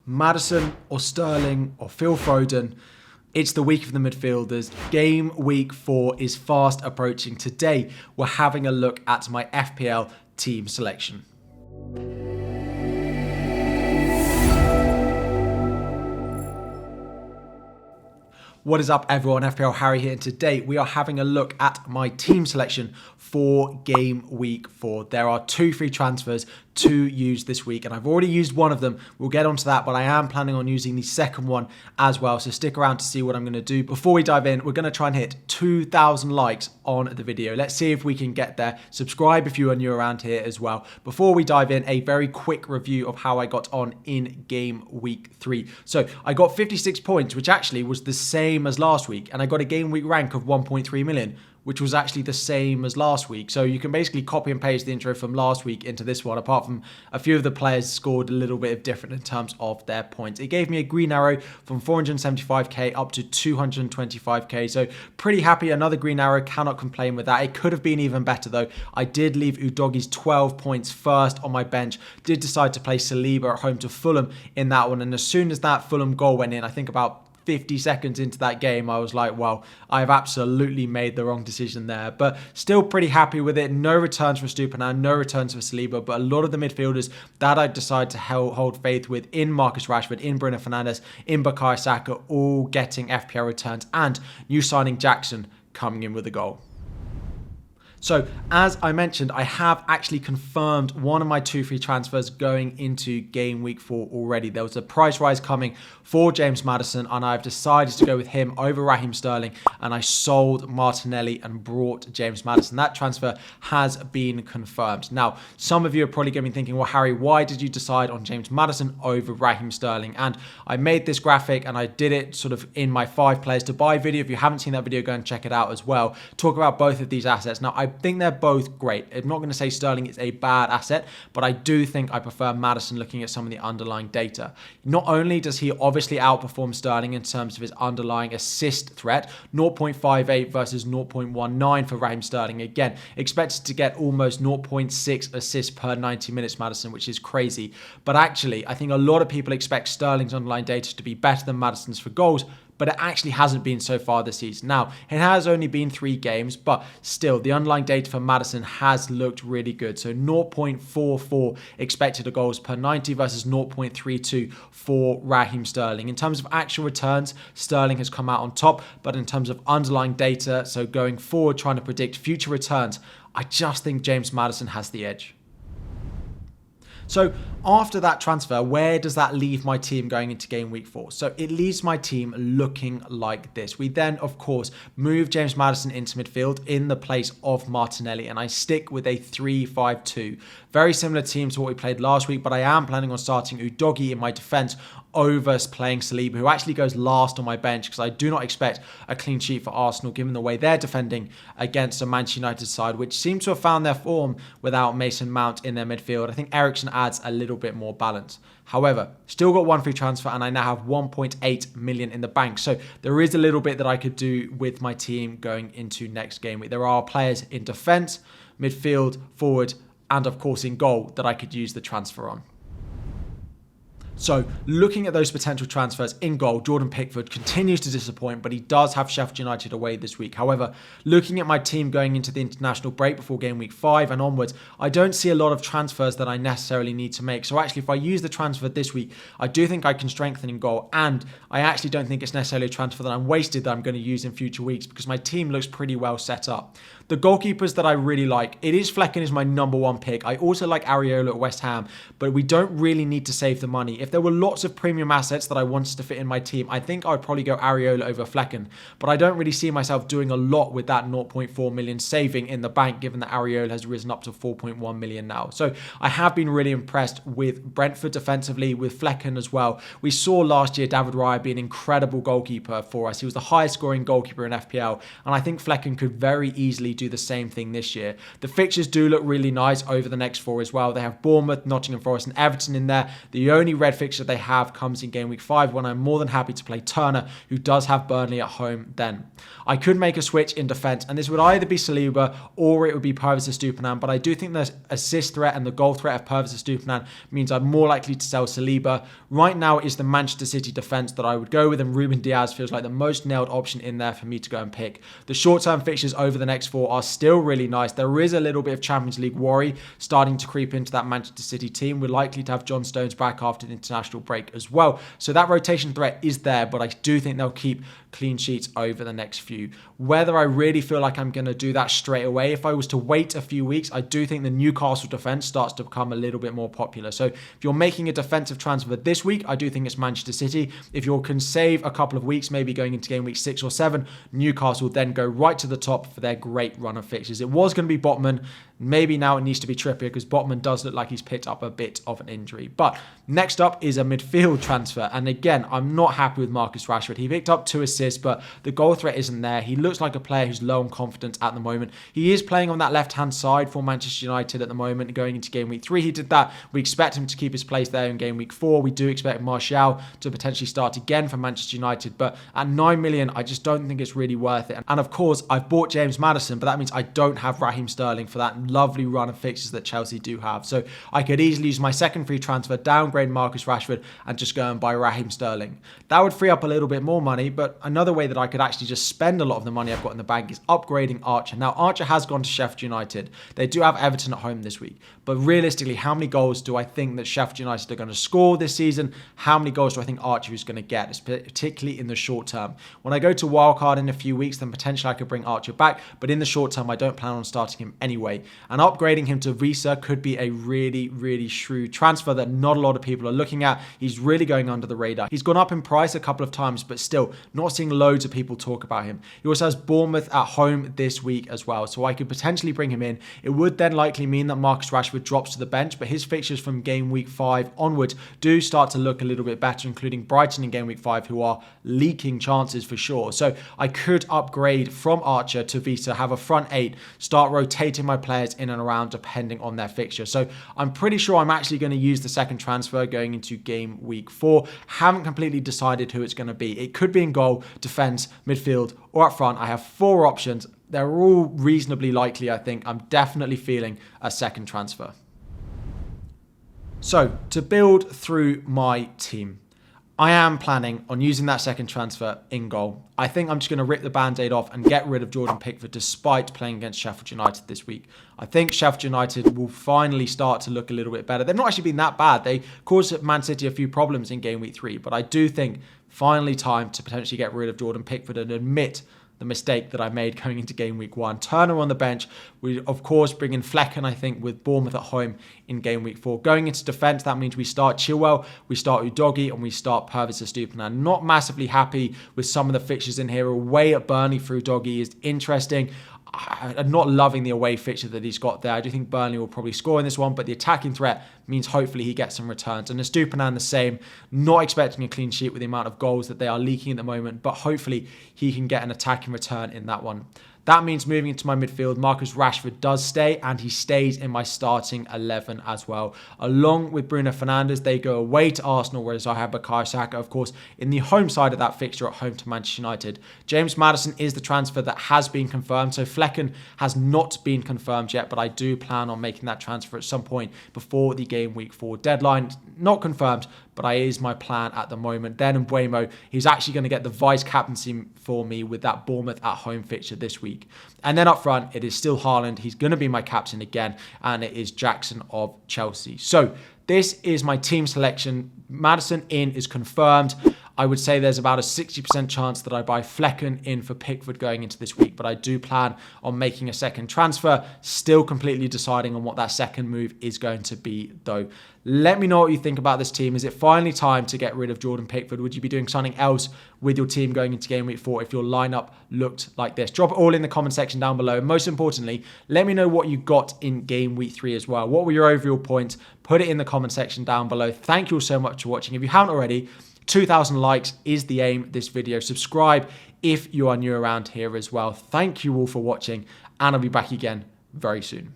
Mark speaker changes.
Speaker 1: Maddison or Sterling or Phil Foden. It's the week of the midfielders. Game week 4 is fast approaching. Today, we're having a look at my FPL team selection. What is up, everyone? FPL Harry here, and today we are having a look at my team selection for game week 4. There are 2 free transfers to use this week, and I've already used one of them. We'll get onto that, but I am planning on using the second one as well, so stick around to see what I'm going to do. Before we dive in, we're going to try and hit 2,000 likes on the video. Let's see if we can get there. Subscribe if you are new around here as well. Before we dive in, a very quick review of how I got on in game week 3. So I got 56 points, which actually was the same as last week, and I got a game week rank of 1.3 million, which was actually the same as last week. So you can basically copy and paste the intro from last week into this one, apart from a few of the players scored a little bit of different in terms of their points. It gave me a green arrow from 475k up to 225k. So pretty happy. Another green arrow, cannot complain with that. It could have been even better though. I did leave Udogie's 12 points first on my bench. Did decide to play Saliba at home to Fulham in that one. And as soon as that Fulham goal went in, I think about 50 seconds into that game, I was like, well, I've absolutely made the wrong decision there. But still pretty happy with it. No returns for Stupinan, no returns for Saliba, but a lot of the midfielders that I decided to hold faith with in Marcus Rashford, in Bruno Fernandes, in Bukayo Saka, all getting FPL returns, and new signing Jackson coming in with a goal. So, as I mentioned, I have actually confirmed one of my 2 free transfers going into game week 4 already. There was a price rise coming for James Maddison, and I've decided to go with him over Raheem Sterling, and I sold Martinelli and brought James Maddison. That transfer has been confirmed. Now, some of you are probably going to be thinking, well, Harry, why did you decide on James Maddison over Raheem Sterling? And I made this graphic, and I did it sort of in my 5 players to buy video. If you haven't seen that video, go and check it out as well. Talk about both of these assets. Now, I think they're both great. I'm not going to say Sterling is a bad asset, but I do think I prefer Maddison looking at some of the underlying data. Not only does he obviously outperform Sterling in terms of his underlying assist threat, 0.58 versus 0.19 for Raheem Sterling. Again, expected to get almost 0.6 assists per 90 minutes, Maddison, which is crazy. But actually, I think a lot of people expect Sterling's underlying data to be better than Maddison's for goals, but it actually hasn't been so far this season. Now, it has only been 3 games, but still, the underlying data for Maddison has looked really good. So 0.44 expected goals per 90 versus 0.32 for Raheem Sterling. In terms of actual returns, Sterling has come out on top, but in terms of underlying data, so going forward, trying to predict future returns, I just think James Maddison has the edge. So after that transfer, where does that leave my team going into game week 4? So it leaves my team looking like this. We then, of course, move James Maddison into midfield in the place of Martinelli, and I stick with a 3-5-2. Very similar team to what we played last week, but I am planning on starting Udogie in my defence over playing Saliba, who actually goes last on my bench because I do not expect a clean sheet for Arsenal given the way they're defending against a Manchester United side, which seem to have found their form without Mason Mount in their midfield. I think Eriksen adds a little bit more balance. However, still got 1 free transfer, and I now have 1.8 million in the bank. So there is a little bit that I could do with my team going into next game week. There are players in defence, midfield, forward, and of course in goal that I could use the transfer on. So looking at those potential transfers in goal, Jordan Pickford continues to disappoint, but he does have Sheffield United away this week. However, looking at my team going into the international break before game week 5 and onwards, I don't see a lot of transfers that I necessarily need to make. So actually, if I use the transfer this week, I do think I can strengthen in goal, and I actually don't think it's necessarily a transfer that I'm wasted that I'm going to use in future weeks because my team looks pretty well set up. The goalkeepers that I really like, it is Flecken is my number 1 pick. I also like Areola at West Ham, but we don't really need to save the money. If there were lots of premium assets that I wanted to fit in my team, I think I would probably go Areola over Flecken, but I don't really see myself doing a lot with that 0.4 million saving in the bank, given that Areola has risen up to 4.1 million now. So I have been really impressed with Brentford defensively, with Flecken as well. We saw last year David Raya be an incredible goalkeeper for us. He was the highest scoring goalkeeper in FPL, and I think Flecken could very easily do the same thing this year. The fixtures do look really nice over the next 4 as well. They have Bournemouth, Nottingham Forest and Everton in there. The only red fixture they have comes in game week 5, when I'm more than happy to play Turner, who does have Burnley at home then. I could make a switch in defence, and this would either be Saliba or it would be Pervis Estupiñán, but I do think the assist threat and the goal threat of Pervis Estupiñán means I'm more likely to sell Saliba. Right now is the Manchester City defence that I would go with, and Ruben Diaz feels like the most nailed option in there for me to go and pick. The short-term fixtures over the next 4 are still really nice. There is a little bit of Champions League worry starting to creep into that Manchester City team. We're likely to have John Stones back after the international break as well. So that rotation threat is there, but I do think they'll keep clean sheets over the next few. Whether I really feel like I'm going to do that straight away, if I was to wait a few weeks, I do think the Newcastle defence starts to become a little bit more popular. So if you're making a defensive transfer this week, I do think it's Manchester City. If you can save a couple of weeks, maybe going into game week 6 or 7, Newcastle then go right to the top for their great run of fixtures. It was going to be Botman. Maybe now it needs to be Trippier, because Botman does look like he's picked up a bit of an injury. But next up is a midfield transfer. And again, I'm not happy with Marcus Rashford. He picked up 2 assists, but the goal threat isn't there. He looks like a player who's low on confidence at the moment. He is playing on that left-hand side for Manchester United at the moment. Going into game week 3, he did that. We expect him to keep his place there in game week 4. We do expect Martial to potentially start again for Manchester United. But at 9 million, I just don't think it's really worth it. And of course, I've bought James Maddison, but that means I don't have Raheem Sterling for that lovely run of fixtures that Chelsea do have. So I could easily use my second free transfer, downgrade Marcus Rashford, and just go and buy Raheem Sterling. That would free up a little bit more money, but another way that I could actually just spend a lot of the money I've got in the bank is upgrading Archer. Now, Archer has gone to Sheffield United. They do have Everton at home this week, but realistically, how many goals do I think that Sheffield United are going to score this season? How many goals do I think Archer is going to get, particularly in the short term? When I go to wildcard in a few weeks, then potentially I could bring Archer back, but in the short term, I don't plan on starting him anyway. And upgrading him to Visa could be a really, really shrewd transfer that not a lot of people are looking at. He's really going under the radar. He's gone up in price a couple of times, but still not seeing loads of people talk about him. He also has Bournemouth at home this week as well, so I could potentially bring him in. It would then likely mean that Marcus Rashford drops to the bench, but his fixtures from game week 5 onwards do start to look a little bit better, including Brighton in game week 5, who are leaking chances for sure. So I could upgrade from Archer to Visa, have a front 8, start rotating my players in and around depending on their fixture. So I'm pretty sure I'm actually going to use the second transfer going into game week 4. Haven't completely decided who it's going to be. It could be in goal, defense, midfield, or up front. I have 4 options. They're all reasonably likely, I think. I'm definitely feeling a second transfer. So to build through my team, I am planning on using that second transfer in goal. I think I'm just going to rip the band-aid off and get rid of Jordan Pickford despite playing against Sheffield United this week. I think Sheffield United will finally start to look a little bit better. They've not actually been that bad. They caused Man City a few problems in game week 3, but I do think finally time to potentially get rid of Jordan Pickford and admit the mistake that I made going into game week 1. Turner on the bench. We, of course, bring in Flecken, I think, with Bournemouth at home in game week 4. Going into defence, that means we start Chilwell, we start Udogie, and we start Pervis Estupiñán. Not massively happy with some of the fixtures in here. Away at Burnley for Udogie is interesting. I'm not loving the away fixture that he's got there. I do think Burnley will probably score in this one, but the attacking threat means hopefully he gets some returns. And Estupiñán the same. Not expecting a clean sheet with the amount of goals that they are leaking at the moment, but hopefully he can get an attacking return in that one. That means moving into my midfield, Marcus Rashford does stay, and he stays in my starting 11 as well. Along with Bruno Fernandes, they go away to Arsenal, whereas I have Bukayo Saka, of course, in the home side of that fixture at home to Manchester United. James Maddison is the transfer that has been confirmed, so Flecken has not been confirmed yet, but I do plan on making that transfer at some point before the game week 4 deadline. Not confirmed, but that is my plan at the moment. Then Mbeumo, he's actually going to get the vice captaincy for me with that Bournemouth at home fixture this week. And then up front, it is still Haaland. He's going to be my captain again, and it is Jackson of Chelsea. So this is my team selection. Maddison in is confirmed. I would say there's about a 60% chance that I buy Flecken in for Pickford going into this week, but I do plan on making a second transfer. Still completely deciding on what that second move is going to be, though. Let me know what you think about this team. Is it finally time to get rid of Jordan Pickford? Would you be doing something else with your team going into game week 4 if your lineup looked like this? Drop it all in the comment section down below. Most importantly, let me know what you got in game week 3 as well. What were your overall points? Put it in the comment section down below. Thank you all so much for watching. If you haven't already, 2,000 likes is the aim of this video. Subscribe if you are new around here as well. Thank you all for watching, and I'll be back again very soon.